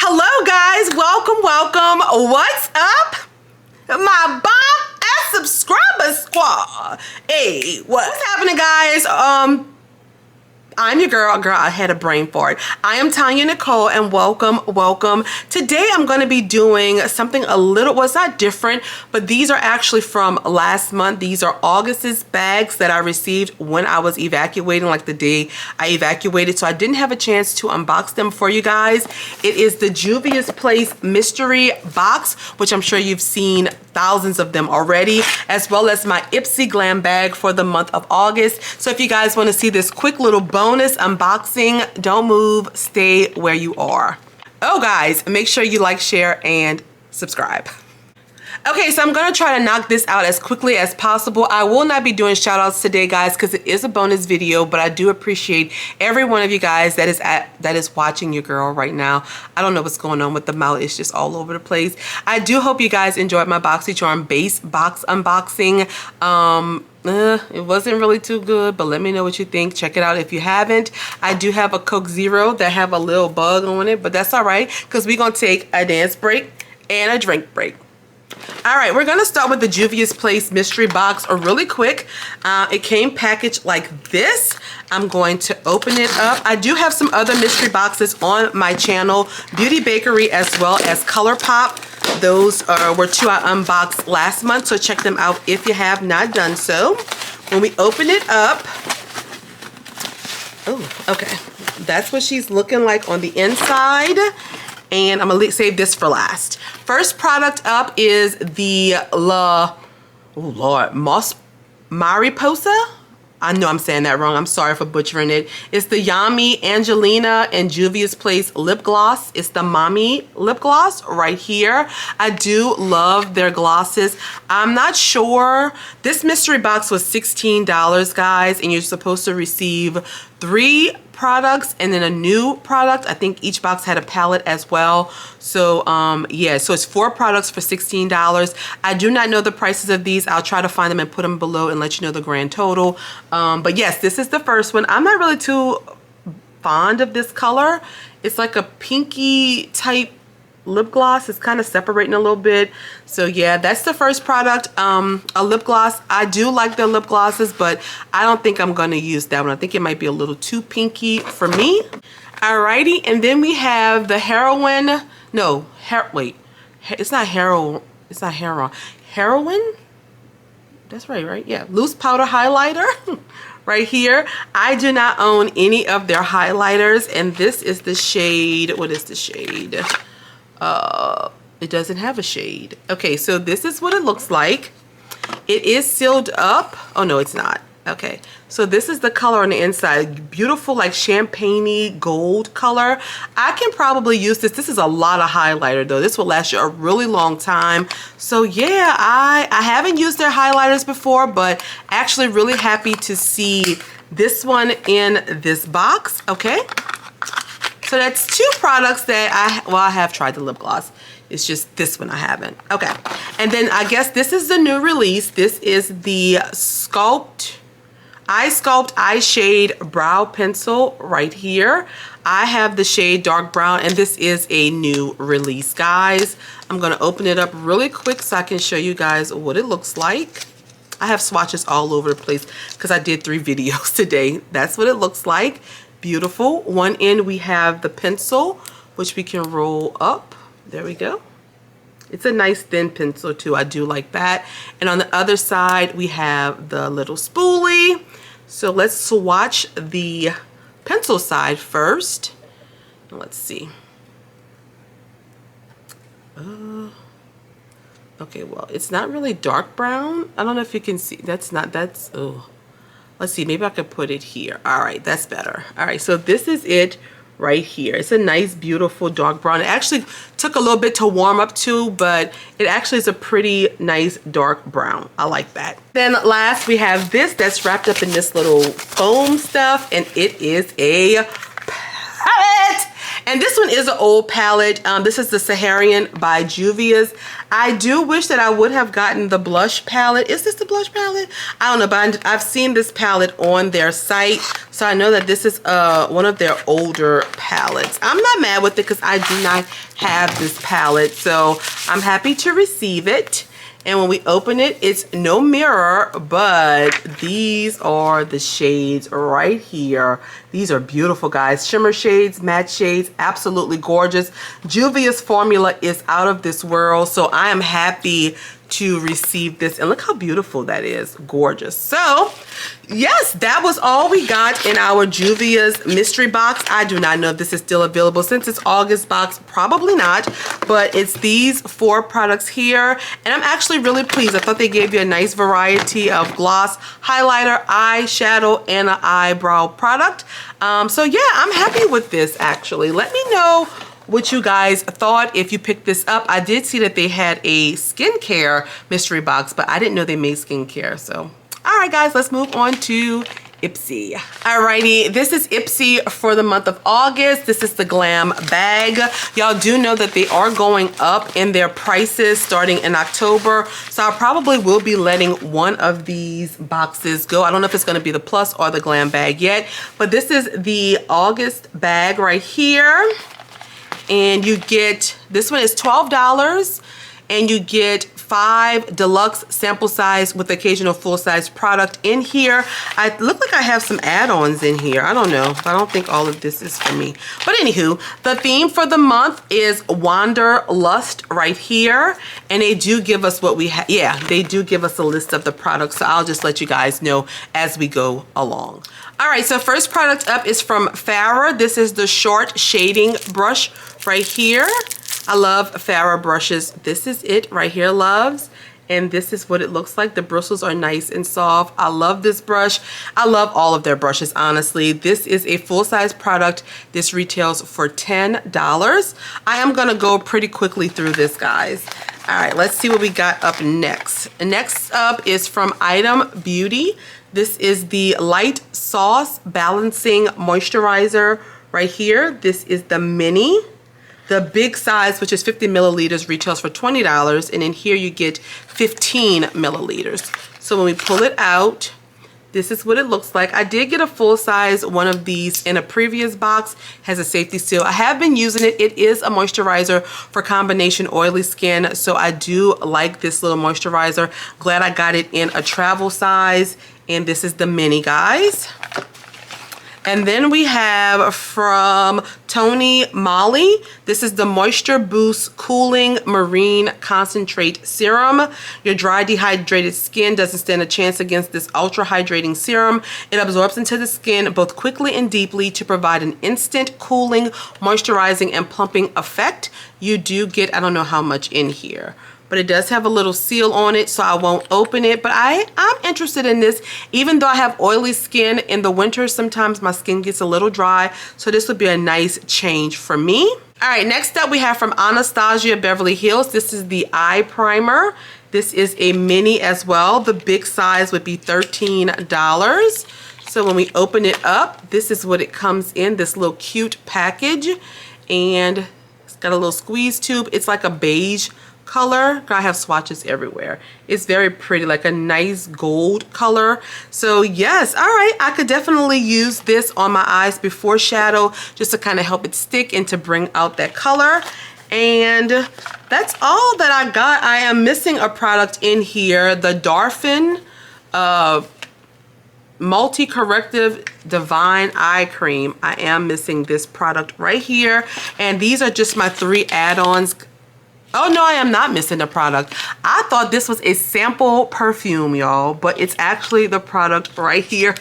Hello guys, welcome. What's up? My bomb and subscriber squad. Hey, what's happening guys? I'm your girl, I had a brain fart. I am Tonyanicole and welcome. Today I'm going to be doing something a little, well, it's not different, but these are actually from last month. These are August's bags that I received when I was evacuating, like the day I evacuated. So I didn't have a chance to unbox them for you guys. It is the Juvia'S Place mystery box, which I'm sure you've seen thousands of them already, as well as my Ipsy Glam bag for the month of August. So if you guys want to see this quick little bonus unboxing, don't move, stay where you are. Oh guys, make sure you like, share, and subscribe. Okay, so I'm gonna try to knock this out as quickly as possible. I will not be doing shout outs today, guys, because it is a bonus video, but I do appreciate every one of you guys that is watching your girl right now. I don't know what's going on with the mouth. It's just all over the place. I do hope you guys enjoyed my BoxyCharm base box unboxing. It wasn't really too good, but let me know what you think. Check it out if you haven't. I do have a Coke Zero that have a little bug on it, but that's all right, because we're gonna take a dance break and a drink break. All right, we're gonna start with the Juvia'S Place mystery box really quick. It came packaged like this. I'm going to open it up. I do have some other mystery boxes on my channel, Beauty Bakery as well as ColourPop. Those were two I unboxed last month, so check them out if you have not done so. When we open it up, oh, okay, that's what she's looking like on the inside. And I'm gonna save this for last. First product up is the Moss Mariposa. I know I'm saying that wrong. I'm sorry for butchering it. It's the Yami Angelina and Juvia'S Place lip gloss. It's the Mommy lip gloss right here. I do love their glosses. I'm not sure. This mystery box was $16, guys, and you're supposed to receive 3 products and then a new product. I think each box had a palette as well. So yeah, so it's 4 products for $16. I do not know the prices of these. I'll try to find them and put them below and let you know the grand total. But yes, this is the first one. I'm not really too fond of this color. It's like a pinky type lip gloss. It's kind of separating a little bit. So yeah, that's the first product, a lip gloss. I do like their lip glosses, but I don't think I'm going to use that one. I think it might be a little too pinky for me. Alrighty, and then we have the Heroin. No, wait, it's not Heroin. It's not Heroin. Heroin? That's right? Yeah, loose powder highlighter. Right here. I do not own any of their highlighters, and this is the shade. What is the shade? It doesn't have a shade. Okay, so this is what it looks like. It is sealed up. Oh no, it's not. Okay, so this is the color on the inside. Beautiful, like champagne-y gold color. I can probably use this. This is a lot of highlighter though. This will last you a really long time. So yeah, I haven't used their highlighters before, but actually really happy to see this one in this box. Okay. So that's 2 products that I have tried the lip gloss. It's just this one I haven't. Okay. And then I guess this is the new release. This is the Eye Sculpt Eye Shade Brow Pencil right here. I have the shade dark brown, and this is a new release, guys. I'm gonna open it up really quick so I can show you guys what it looks like. I have swatches all over the place because I did 3 videos today. That's what it looks like. Beautiful. One end we have the pencil, which we can roll up. There we go. It's a nice thin pencil too. I do like that. And on the other side we have the little spoolie. So let's swatch the pencil side first. Let's see. Okay, well, it's not really dark brown. I don't know if you can see. Oh. Let's see, maybe I could put it here. All right, that's better. All right, so this is it right here. It's a nice, beautiful dark brown. It actually took a little bit to warm up to, but it actually is a pretty nice dark brown. I like that. Then last, we have this that's wrapped up in this little foam stuff, and it is a palette. And this one is an old palette. This is the Saharian by Juvia'S. I do wish that I would have gotten the blush palette. Is this the blush palette? I don't know, but I've seen this palette on their site, so I know that this is one of their older palettes. I'm not mad with it because I do not have this palette, so I'm happy to receive it. And when we open it, it's no mirror, but these are the shades right here. These are beautiful, guys. Shimmer shades, matte shades, absolutely gorgeous. Juvia'S formula is out of this world, so I am happy to receive this. And look how beautiful that is. Gorgeous. So, yes, that was all we got in our Juvia'S mystery box. I do not know if this is still available since it's August box. Probably not, but it's these 4 products here. And I'm actually really pleased. I thought they gave you a nice variety of gloss, highlighter, eyeshadow, and an eyebrow product. So yeah, I'm happy with this actually. Let me know what you guys thought if you picked this up. I did see that they had a skincare mystery box, but I didn't know they made skincare. So, all right, guys, let's move on to Ipsy. Alrighty, this is Ipsy for the month of August. This is the Glam bag. Y'all do know that they are going up in their prices starting in October, so I probably will be letting one of these boxes go. I don't know if it's going to be the plus or the Glam bag yet, but this is the August bag right here. And you get, this one is $12, and you get 5 deluxe sample size with occasional full size product in here. I look like I have some add-ons in here. I don't know. I don't think all of this is for me. But anywho, the theme for the month is Wanderlust right here. And they do give us what we have. Yeah, they do give us a list of the products. So I'll just let you guys know as we go along. All right, so first product up is from Farrah. This is the short shading brush right here. I love Farrah brushes. This is it right here, loves. And this is what it looks like. The bristles are nice and soft. I love this brush. I love all of their brushes, honestly. This is a full-size product. This retails for $10. I am gonna go pretty quickly through this, guys. All right, let's see what we got up next. Next up is from Item Beauty. This is the Light Sauce Balancing Moisturizer right here. This is the mini. The big size, which is 50 milliliters, retails for $20. And in here you get 15 milliliters. So when we pull it out, this is what it looks like. I did get a full size one of these in a previous box. Has a safety seal. I have been using it. It is a moisturizer for combination oily skin. So I do like this little moisturizer. Glad I got it in a travel size. And this is the mini, guys. And then we have from Tonyanicole, this is the Moisture Boost Cooling Marine Concentrate Serum. Your dry, dehydrated skin doesn't stand a chance against this ultra hydrating serum. It absorbs into the skin both quickly and deeply to provide an instant cooling, moisturizing, and plumping effect. You do get, I don't know how much in here, but it does have a little seal on it, so I won't open it. But I'm interested in this. Even though I have oily skin in the winter, sometimes my skin gets a little dry, so this would be a nice change for me. All right, next up we have from Anastasia Beverly Hills. This is the eye primer. This is a mini as well. The big size would be $13. So when we open it up, this is what it comes in, this little cute package. And it's got a little squeeze tube. It's like a beige color. I have swatches everywhere. It's very pretty, like a nice gold color. So yes, all right, I could definitely use this on my eyes before shadow, just to kind of help it stick and to bring out that color. And that's all that I got. I am missing a product in here, the Darphin Multi-Corrective Divine Eye Cream. I am missing this product right here. And these are just my 3 add-ons. Oh no, I am not missing the product. I thought this was a sample perfume, y'all, but it's actually the product right here.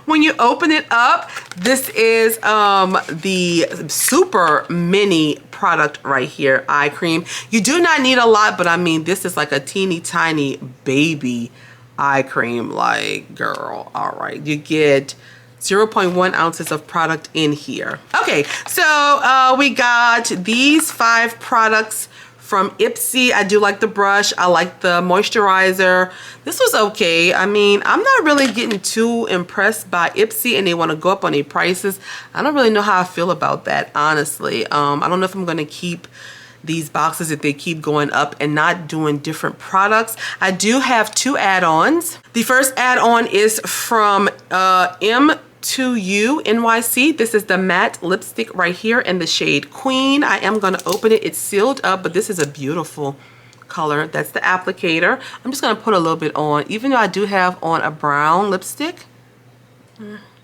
When you open it up, this is the super mini product right here, eye cream. You do not need a lot, but I mean, this is like a teeny tiny baby eye cream, like, girl, all right. You get 0.1 ounces of product in here. Okay, so we got these 5 products from Ipsy. I do like the brush. I like the moisturizer. This was okay. I mean, I'm not really getting too impressed by Ipsy, and they want to go up on their prices. I don't really know how I feel about that, honestly. I don't know if I'm going to keep these boxes if they keep going up and not doing different products. I do have 2 add-ons. The first add-on is from M2U NYC. This is the matte lipstick right here in the shade Queen. I am going to open it. It's sealed up, but this is a beautiful color. That's the applicator. I'm just going to put a little bit on, even though I do have on a brown lipstick.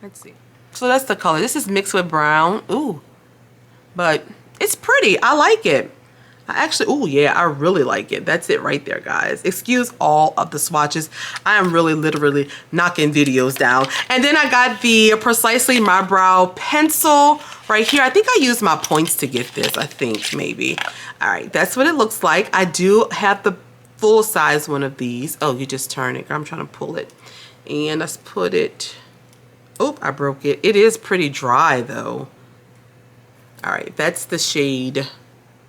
Let's see. So that's the color. This is mixed with brown. Ooh, but it's pretty. I like it. I actually, oh yeah, I really like it. That's it right there, guys. Excuse all of the swatches. I am really literally knocking videos down. And then I got the Precisely My Brow pencil right here. I think I used my points to get this, I think, maybe. All right, that's what it looks like. I do have the full size one of these. Oh, you just turn it. I'm trying to pull it. And let's put it, oh, I broke it. It is pretty dry though. All right, that's the shade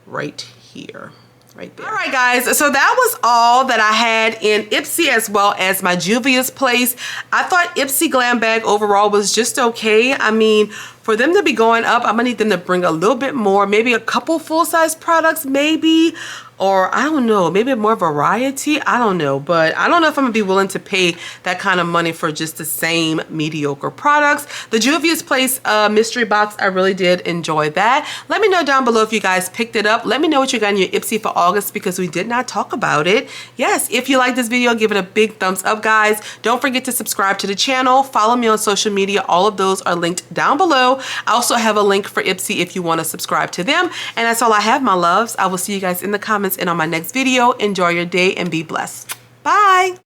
right here, right there. All right, guys, so that was all that I had in Ipsy as well as my Juvia'S place. I thought Ipsy Glam bag overall was just okay. I mean, for them to be going up, I'm gonna need them to bring a little bit more, maybe a couple full-size products, maybe, or I don't know, maybe more variety. I don't know, but I don't know if I'm gonna be willing to pay that kind of money for just the same mediocre products. The Juvia'S place mystery box, I really did enjoy that. Let me know down below if you guys picked it up. Let me know what you got in your Ipsy for August, because we did not talk about it. Yes, if you like this video, give it a big thumbs up, guys. Don't forget to subscribe to the channel. Follow me on social media. All of those are linked down below. I also have a link for Ipsy if you want to subscribe to them. And that's all I have, my loves. I will see you guys in the comments and on my next video. Enjoy your day and be blessed. Bye.